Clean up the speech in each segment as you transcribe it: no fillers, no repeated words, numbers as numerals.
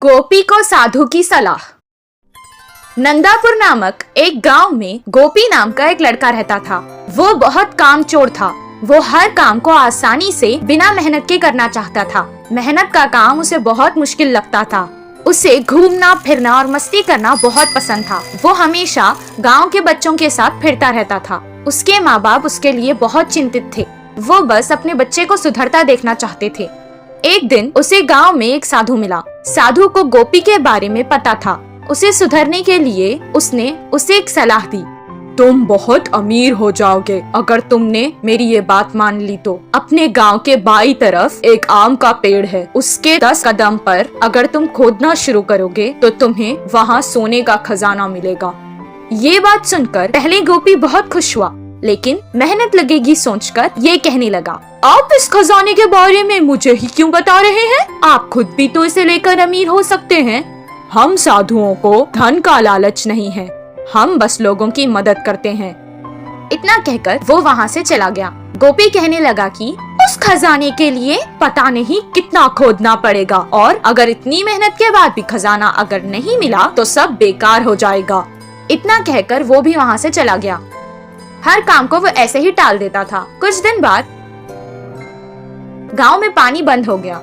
गोपी को साधु की सलाह। नंदापुर नामक एक गांव में गोपी नाम का एक लड़का रहता था। वो बहुत कामचोर था। वो हर काम को आसानी से बिना मेहनत के करना चाहता था। मेहनत का काम उसे बहुत मुश्किल लगता था। उसे घूमना फिरना और मस्ती करना बहुत पसंद था। वो हमेशा गांव के बच्चों के साथ फिरता रहता था। उसके माँ बाप उसके लिए बहुत चिंतित थे। वो बस अपने बच्चे को सुधरता देखना चाहते थे। एक दिन उसे गांव में एक साधु मिला। साधु को गोपी के बारे में पता था। उसे सुधरने के लिए उसने उसे एक सलाह दी। तुम बहुत अमीर हो जाओगे अगर तुमने मेरी ये बात मान ली तो। अपने गांव के बाईं तरफ एक आम का पेड़ है। उसके 10 कदम पर अगर तुम खोदना शुरू करोगे तो तुम्हें वहाँ सोने का खजाना मिलेगा। ये बात सुनकर पहले गोपी बहुत खुश हुआ, लेकिन मेहनत लगेगी सोचकर ये कहने लगा, आप इस खजाने के बारे में मुझे ही क्यों बता रहे हैं? आप खुद भी तो इसे लेकर अमीर हो सकते हैं। हम साधुओं को धन का लालच नहीं है, हम बस लोगों की मदद करते हैं। इतना कहकर वो वहाँ से चला गया। गोपी कहने लगा कि उस खजाने के लिए पता नहीं कितना खोदना पड़ेगा और अगर इतनी मेहनत के बाद भी खजाना अगर नहीं मिला तो सब बेकार हो जाएगा। इतना कहकर वो भी वहाँ से चला गया। हर काम को वो ऐसे ही टाल देता था। कुछ दिन बाद गांव में पानी बंद हो गया।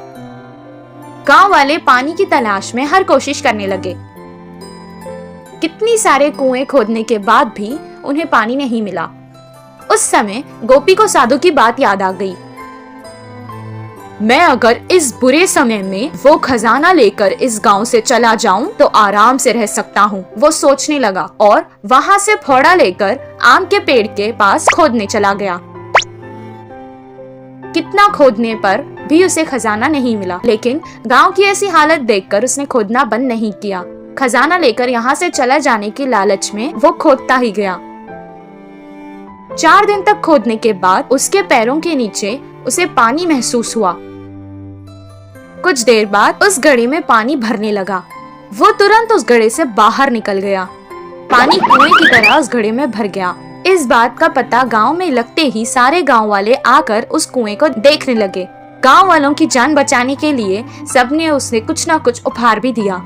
गांव वाले पानी की तलाश में हर कोशिश करने लगे। कितनी सारे कुएं खोदने के बाद भी उन्हें पानी नहीं मिला। उस समय गोपी को साधु की बात याद आ गई। मैं अगर इस बुरे समय में वो खजाना लेकर इस गांव से चला जाऊं तो आराम से रह सकता हूं, वो सोचने लगा और वहां से फावड़ा लेकर आम के पेड़ के पास खोदने चला गया। कितना खोदने पर भी उसे खजाना नहीं मिला, लेकिन गांव की ऐसी हालत देखकर उसने खोदना बंद नहीं किया। खजाना लेकर यहाँ से चला जाने की लालच में वो खोदता ही गया। 4 दिन तक खोदने के बाद उसके पैरों के नीचे उसे पानी महसूस हुआ। कुछ देर बाद उस घड़े में पानी भरने लगा। वो तुरंत उस घड़े से बाहर निकल गया। पानी कुएं की तरह उस घड़े में भर गया। इस बात का पता गांव में लगते ही सारे गांव वाले आकर उस कुएं को देखने लगे। गांव वालों की जान बचाने के लिए सबने उसे कुछ न कुछ उपहार भी दिया।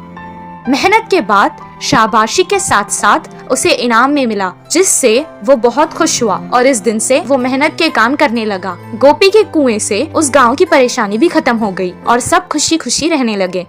मेहनत के बाद शाबाशी के साथ साथ उसे इनाम में मिला, जिससे वो बहुत खुश हुआ और इस दिन से वो मेहनत के काम करने लगा। गोपी के कुएं से उस गांव की परेशानी भी खत्म हो गई और सब खुशी खुशी रहने लगे।